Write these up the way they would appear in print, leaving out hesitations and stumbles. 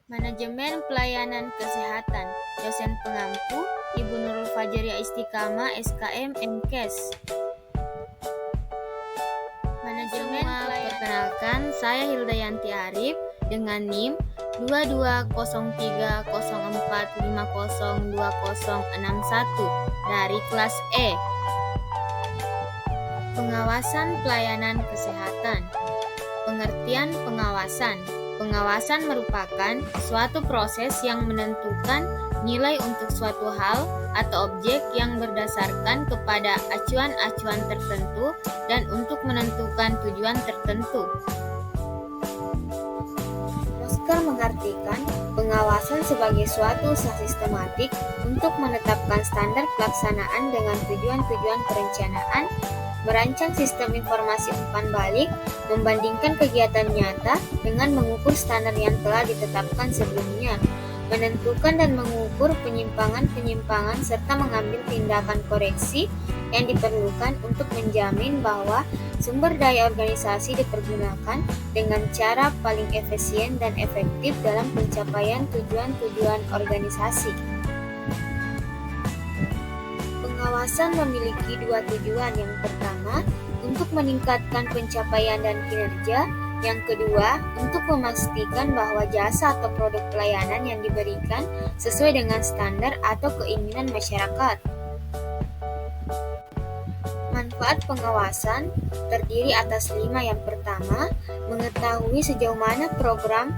Manajemen Pelayanan Kesehatan, dosen pengampu Ibu Nurul Fajaria Istiqamah, SKM, MKes. Manajemen Pelayanan. Perkenalkan, saya Hildayanti Arif dengan NIM 220304502061 dari kelas E. Pengawasan pelayanan kesehatan. Pengertian pengawasan. Pengawasan merupakan suatu proses yang menentukan nilai untuk suatu hal atau objek yang berdasarkan kepada acuan-acuan tertentu dan untuk menentukan tujuan tertentu. Rosker mengartikan pengawasan sebagai suatu usaha sistematik untuk menetapkan standar pelaksanaan dengan tujuan-tujuan perencanaan, merancang sistem informasi umpan balik, membandingkan kegiatan nyata dengan mengukur standar yang telah ditetapkan sebelumnya, menentukan dan mengukur penyimpangan-penyimpangan serta mengambil tindakan koreksi yang diperlukan untuk menjamin bahwa sumber daya organisasi dipergunakan dengan cara paling efisien dan efektif dalam pencapaian tujuan-tujuan organisasi. Pengawasan memiliki dua tujuan. Yang pertama, untuk meningkatkan pencapaian dan kinerja. Yang kedua, untuk memastikan bahwa jasa atau produk pelayanan yang diberikan sesuai dengan standar atau keinginan masyarakat. Manfaat pengawasan terdiri atas 5. Yang pertama, mengetahui sejauh mana program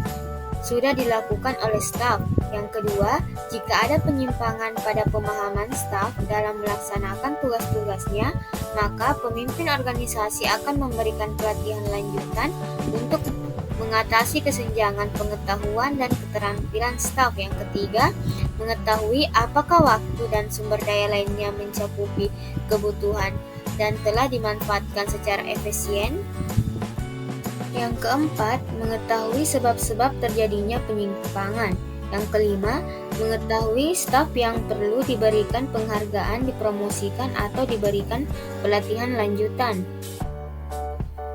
sudah dilakukan oleh staf. Yang kedua, jika ada penyimpangan pada pemahaman staf dalam melaksanakan tugas-tugasnya, maka pemimpin organisasi akan memberikan pelatihan lanjutan untuk mengatasi kesenjangan pengetahuan dan keterampilan staf. Yang ketiga, mengetahui apakah waktu dan sumber daya lainnya mencakupi kebutuhan dan telah dimanfaatkan secara efisien. Yang keempat, mengetahui sebab-sebab terjadinya penyimpangan. Yang kelima, mengetahui staf yang perlu diberikan penghargaan, dipromosikan, atau diberikan pelatihan lanjutan.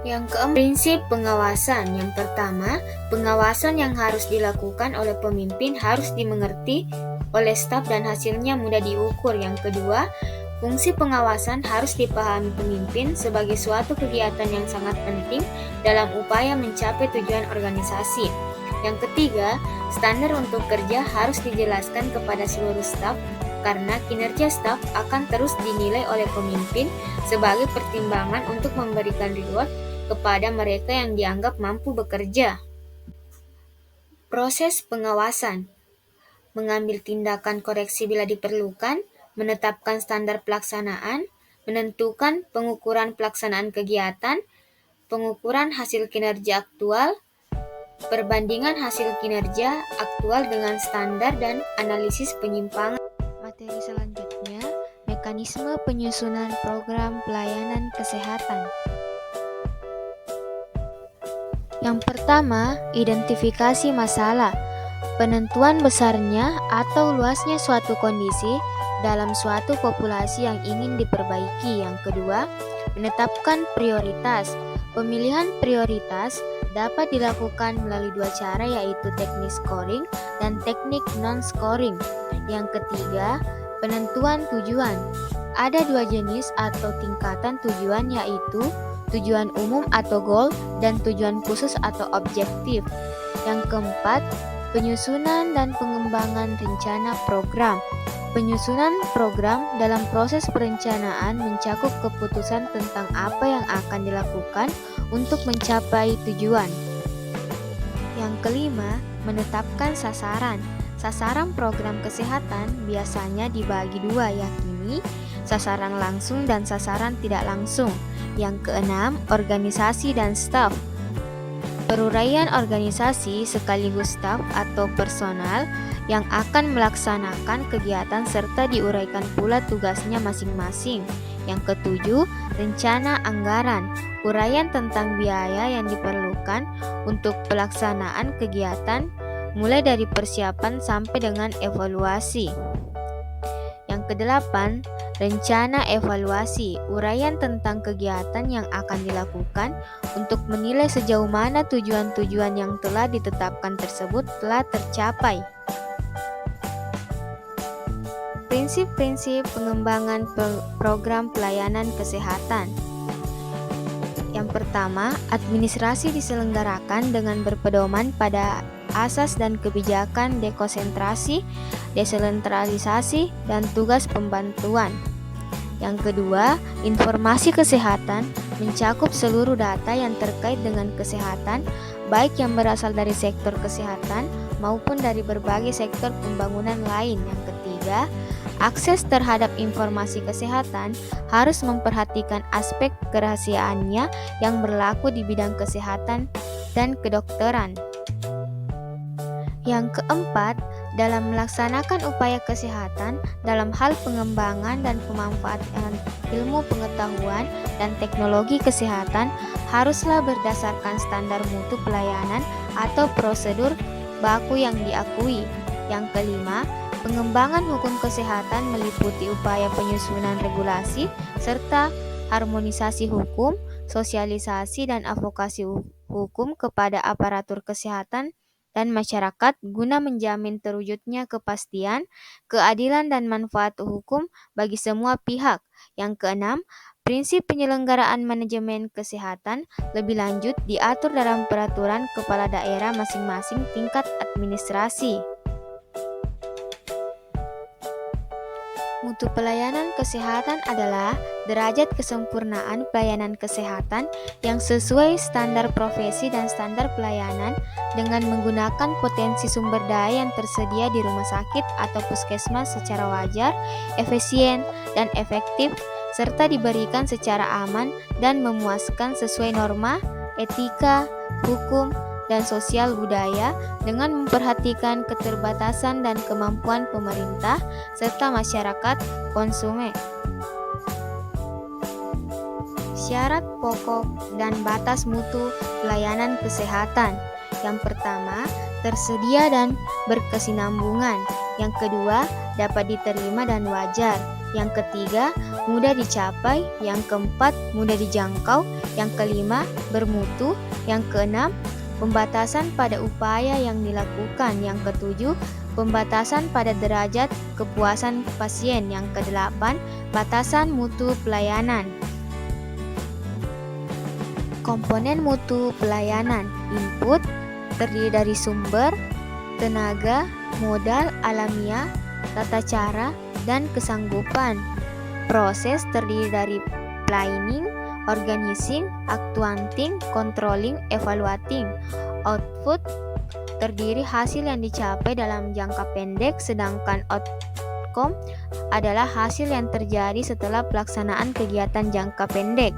Yang keempat, prinsip pengawasan. Yang pertama, pengawasan yang harus dilakukan oleh pemimpin harus dimengerti oleh staf dan hasilnya mudah diukur. Yang kedua, fungsi pengawasan harus dipahami pemimpin sebagai suatu kegiatan yang sangat penting dalam upaya mencapai tujuan organisasi. Yang ketiga, standar untuk kerja harus dijelaskan kepada seluruh staf karena kinerja staf akan terus dinilai oleh pemimpin sebagai pertimbangan untuk memberikan reward kepada mereka yang dianggap mampu bekerja. Proses pengawasan: mengambil tindakan koreksi bila diperlukan, menetapkan standar pelaksanaan, menentukan pengukuran pelaksanaan kegiatan, pengukuran hasil kinerja aktual, perbandingan hasil kinerja aktual dengan standar dan analisis penyimpangan. Materi selanjutnya, mekanisme penyusunan program pelayanan kesehatan. Yang pertama, identifikasi masalah. Penentuan besarnya atau luasnya suatu kondisi dalam suatu populasi yang ingin diperbaiki. Yang kedua, menetapkan prioritas. Pemilihan prioritas dapat dilakukan melalui dua cara, yaitu teknik scoring dan teknik non-scoring. Yang ketiga, penentuan tujuan. Ada dua jenis atau tingkatan tujuan, yaitu tujuan umum atau goal dan tujuan khusus atau objektif. Yang keempat, penyusunan dan pengembangan rencana program. Penyusunan program dalam proses perencanaan mencakup keputusan tentang apa yang akan dilakukan untuk mencapai tujuan. Yang kelima, menetapkan sasaran. Sasaran program kesehatan biasanya dibagi dua, yakni sasaran langsung dan sasaran tidak langsung. Yang keenam, organisasi dan staf. Peruraian organisasi sekaligus staf atau personal yang akan melaksanakan kegiatan serta diuraikan pula tugasnya masing-masing. Yang ketujuh, rencana anggaran. Uraian tentang biaya yang diperlukan untuk pelaksanaan kegiatan mulai dari persiapan sampai dengan evaluasi. Yang kedelapan, rencana evaluasi, uraian tentang kegiatan yang akan dilakukan untuk menilai sejauh mana tujuan-tujuan yang telah ditetapkan tersebut telah tercapai. Prinsip-prinsip pengembangan program pelayanan kesehatan. Yang pertama, administrasi diselenggarakan dengan berpedoman pada asas dan kebijakan dekonsentrasi, desentralisasi, dan tugas pembantuan. Yang kedua, informasi kesehatan mencakup seluruh data yang terkait dengan kesehatan, baik yang berasal dari sektor kesehatan maupun dari berbagai sektor pembangunan lain. Yang ketiga, akses terhadap informasi kesehatan harus memperhatikan aspek kerahasiaannya yang berlaku di bidang kesehatan dan kedokteran. Yang keempat, dalam melaksanakan upaya kesehatan dalam hal pengembangan dan pemanfaatan ilmu pengetahuan dan teknologi kesehatan haruslah berdasarkan standar mutu pelayanan atau prosedur baku yang diakui. Yang kelima, pengembangan hukum kesehatan meliputi upaya penyusunan regulasi serta harmonisasi hukum, sosialisasi dan advokasi hukum kepada aparatur kesehatan dan masyarakat guna menjamin terwujudnya kepastian, keadilan dan manfaat hukum bagi semua pihak. Yang keenam, prinsip penyelenggaraan manajemen kesehatan lebih lanjut diatur dalam peraturan kepala daerah masing-masing tingkat administrasi. Mutu pelayanan kesehatan adalah derajat kesempurnaan pelayanan kesehatan yang sesuai standar profesi dan standar pelayanan dengan menggunakan potensi sumber daya yang tersedia di rumah sakit atau puskesmas secara wajar, efisien, dan efektif, serta diberikan secara aman dan memuaskan sesuai norma, etika, hukum, dan sosial budaya dengan memperhatikan keterbatasan dan kemampuan pemerintah serta masyarakat konsumen. Syarat pokok dan batas mutu pelayanan kesehatan. Yang pertama, tersedia dan berkesinambungan. Yang kedua, dapat diterima dan wajar. Yang ketiga, mudah dicapai. Yang keempat, mudah dijangkau. Yang kelima, bermutu. Yang keenam, pembatasan pada upaya yang dilakukan. Yang ketujuh, pembatasan pada derajat kepuasan pasien. Yang kedelapan, batasan mutu pelayanan. Komponen mutu pelayanan. Input terdiri dari sumber, tenaga, modal alamiah, tata cara, dan kesanggupan. Proses terdiri dari planning, organizing, accounting, controlling, evaluating. Output terdiri hasil yang dicapai dalam jangka pendek, sedangkan outcome adalah hasil yang terjadi setelah pelaksanaan kegiatan jangka pendek.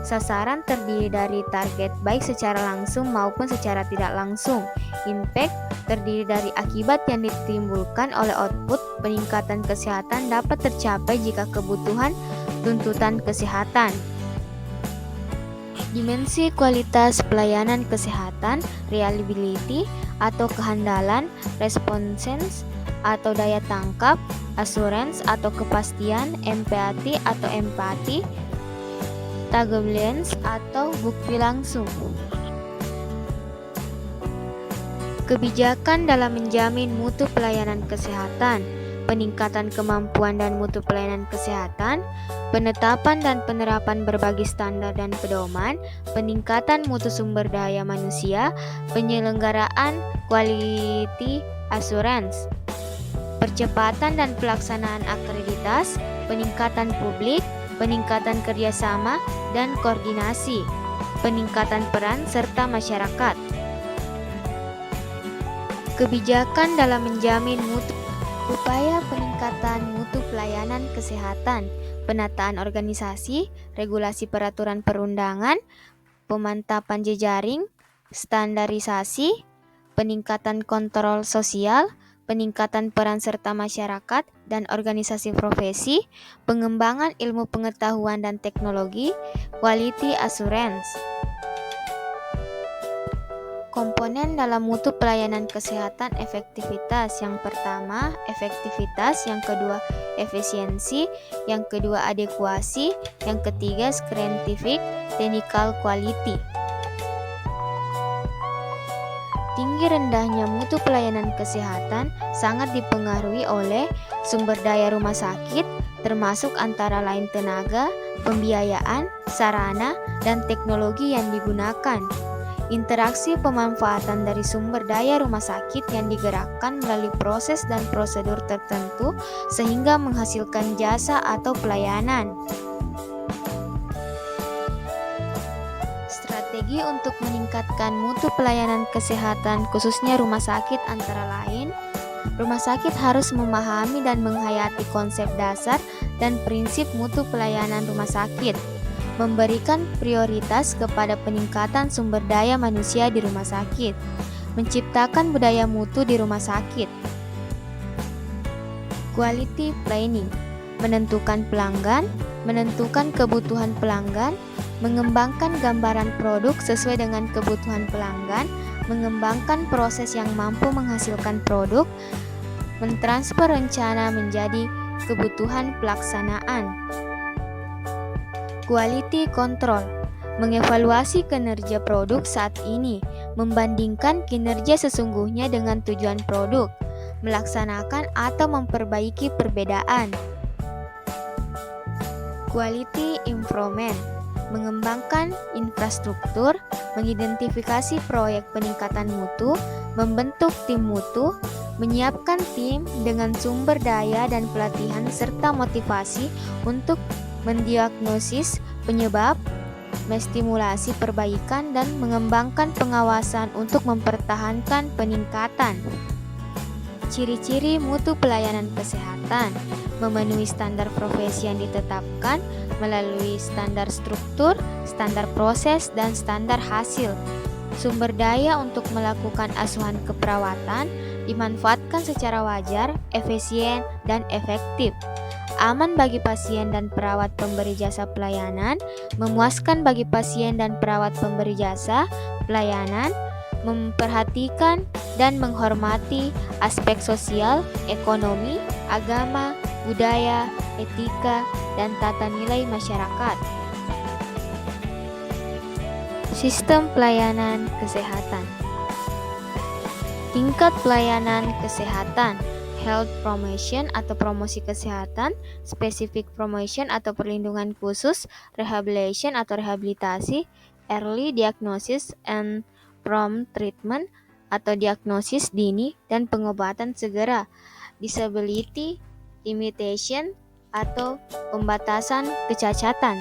Sasaran terdiri dari target baik secara langsung maupun secara tidak langsung. Impact terdiri dari akibat yang ditimbulkan oleh output. Peningkatan kesehatan dapat tercapai jika kebutuhan tuntutan kesehatan. Dimensi kualitas pelayanan kesehatan, reliability atau kehandalan, responsiveness atau daya tangkap, assurance atau kepastian, empathy atau empati, tangibility atau bukti langsung. Kebijakan dalam menjamin mutu pelayanan kesehatan, peningkatan kemampuan dan mutu pelayanan kesehatan, penetapan dan penerapan berbagai standar dan pedoman, peningkatan mutu sumber daya manusia, penyelenggaraan quality assurance, percepatan dan pelaksanaan akreditas, peningkatan publik, peningkatan kerjasama dan koordinasi, peningkatan peran serta masyarakat. Kebijakan dalam menjamin mutu. Upaya peningkatan mutu pelayanan kesehatan, penataan organisasi, regulasi peraturan perundangan, pemantapan jejaring, standarisasi, peningkatan kontrol sosial, peningkatan peran serta masyarakat dan organisasi profesi, pengembangan ilmu pengetahuan dan teknologi, quality assurance. Komponen dalam mutu pelayanan kesehatan efektivitas. Yang pertama, efektivitas, yang kedua, efisiensi, yang kedua, adekuasi, yang ketiga, scientific technical quality. Tinggi rendahnya mutu pelayanan kesehatan sangat dipengaruhi oleh sumber daya rumah sakit, termasuk antara lain tenaga, pembiayaan, sarana, dan teknologi yang digunakan. Interaksi pemanfaatan dari sumber daya rumah sakit yang digerakkan melalui proses dan prosedur tertentu sehingga menghasilkan jasa atau pelayanan. Strategi untuk meningkatkan mutu pelayanan kesehatan khususnya rumah sakit antara lain, rumah sakit harus memahami dan menghayati konsep dasar dan prinsip mutu pelayanan rumah sakit, memberikan prioritas kepada peningkatan sumber daya manusia di rumah sakit, menciptakan budaya mutu di rumah sakit. Quality planning, menentukan pelanggan, menentukan kebutuhan pelanggan, mengembangkan gambaran produk sesuai dengan kebutuhan pelanggan, mengembangkan proses yang mampu menghasilkan produk, mentransfer rencana menjadi kebutuhan pelaksanaan. Quality control, mengevaluasi kinerja produk saat ini, membandingkan kinerja sesungguhnya dengan tujuan produk, melaksanakan atau memperbaiki perbedaan. Quality improvement, mengembangkan infrastruktur, mengidentifikasi proyek peningkatan mutu, membentuk tim mutu, menyiapkan tim dengan sumber daya dan pelatihan serta motivasi untuk mendiagnosis penyebab, menstimulasi perbaikan, dan mengembangkan pengawasan untuk mempertahankan peningkatan. Ciri-ciri mutu pelayanan kesehatan: memenuhi standar profesi yang ditetapkan melalui standar struktur, standar proses, dan standar hasil. Sumber daya untuk melakukan asuhan keperawatan dimanfaatkan secara wajar, efisien, dan efektif. Aman bagi pasien dan perawat pemberi jasa pelayanan, memuaskan bagi pasien dan perawat pemberi jasa pelayanan, memperhatikan dan menghormati aspek sosial, ekonomi, agama, budaya, etika, dan tata nilai masyarakat. Sistem pelayanan kesehatan. Tingkat pelayanan kesehatan: health promotion atau promosi kesehatan, specific promotion atau perlindungan khusus, rehabilitation atau rehabilitasi, early diagnosis and prompt treatment atau diagnosis dini dan pengobatan segera, disability limitation atau pembatasan kecacatan.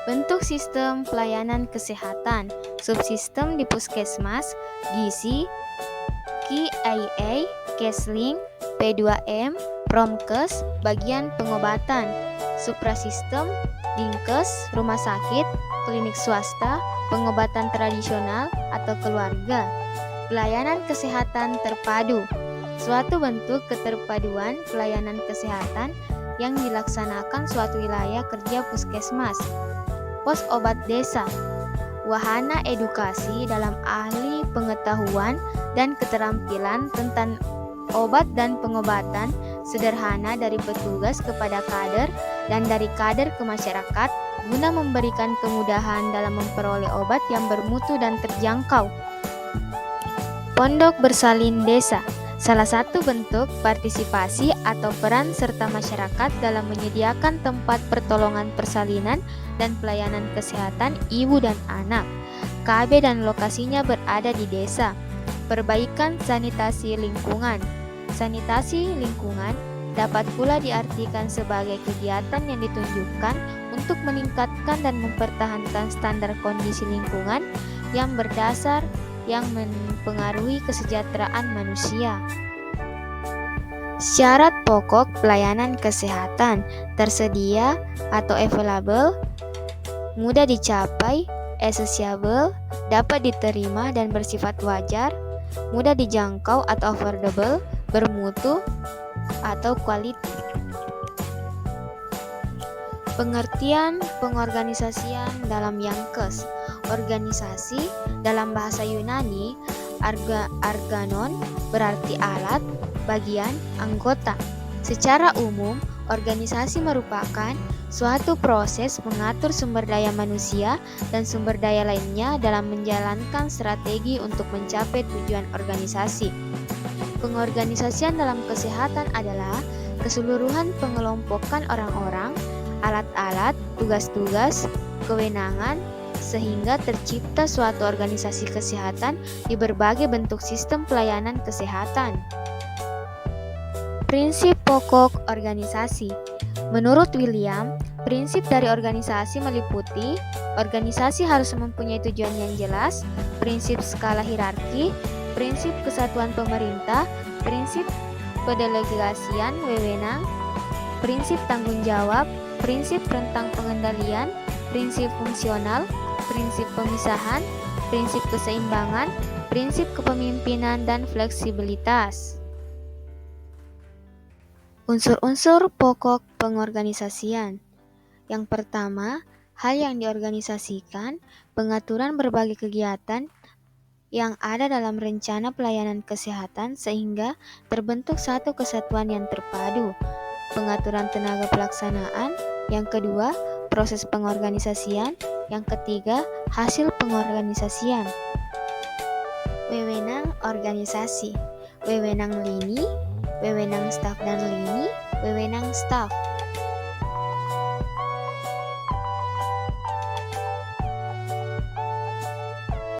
Bentuk sistem pelayanan kesehatan: subsistem di puskesmas, gizi, KIA, Kesling, P2M, Promkes, bagian pengobatan. Suprasistem, Dinkes, rumah sakit, klinik swasta, pengobatan tradisional atau keluarga. Pelayanan kesehatan terpadu, suatu bentuk keterpaduan pelayanan kesehatan yang dilaksanakan suatu wilayah kerja puskesmas. Pos obat desa, wahana edukasi dalam ahli pengetahuan dan keterampilan tentang obat dan pengobatan sederhana dari petugas kepada kader dan dari kader ke masyarakat guna memberikan kemudahan dalam memperoleh obat yang bermutu dan terjangkau. Pondok bersalin desa, salah satu bentuk partisipasi atau peran serta masyarakat dalam menyediakan tempat pertolongan persalinan dan pelayanan kesehatan ibu dan anak. KB dan lokasinya berada di desa. Perbaikan sanitasi lingkungan. Sanitasi lingkungan dapat pula diartikan sebagai kegiatan yang ditunjukkan untuk meningkatkan dan mempertahankan standar kondisi lingkungan yang berdasar yang mempengaruhi kesejahteraan manusia. Syarat pokok pelayanan kesehatan: tersedia atau available, mudah dicapai, accessible, dapat diterima dan bersifat wajar, mudah dijangkau atau affordable, bermutu atau quality. Pengertian pengorganisasian dalam Yankes: Organisasi dalam bahasa Yunani, arganon berarti alat, bagian, anggota. Secara umum, organisasi merupakan suatu proses mengatur sumber daya manusia dan sumber daya lainnya dalam menjalankan strategi untuk mencapai tujuan organisasi. Pengorganisasian dalam kesehatan adalah keseluruhan pengelompokan orang-orang, alat-alat, tugas-tugas, kewenangan, sehingga tercipta suatu organisasi kesehatan di berbagai bentuk sistem pelayanan kesehatan. Prinsip pokok organisasi. Menurut William, prinsip dari organisasi meliputi organisasi harus mempunyai tujuan yang jelas, prinsip skala hierarki, prinsip kesatuan pemerintah, prinsip pendelegasian wewenang, prinsip tanggung jawab, prinsip rentang pengendalian, prinsip fungsional, prinsip pemisahan, prinsip keseimbangan, prinsip kepemimpinan, dan fleksibilitas. Unsur-unsur pokok pengorganisasian. Yang pertama, hal yang diorganisasikan, pengaturan berbagai kegiatan yang ada dalam rencana pelayanan kesehatan sehingga terbentuk satu kesatuan yang terpadu. Pengaturan tenaga pelaksanaan. Yang kedua, proses pengorganisasian. Yang ketiga, hasil pengorganisasian. Wewenang organisasi. Wewenang lini, wewenang staf dan lini, wewenang staf.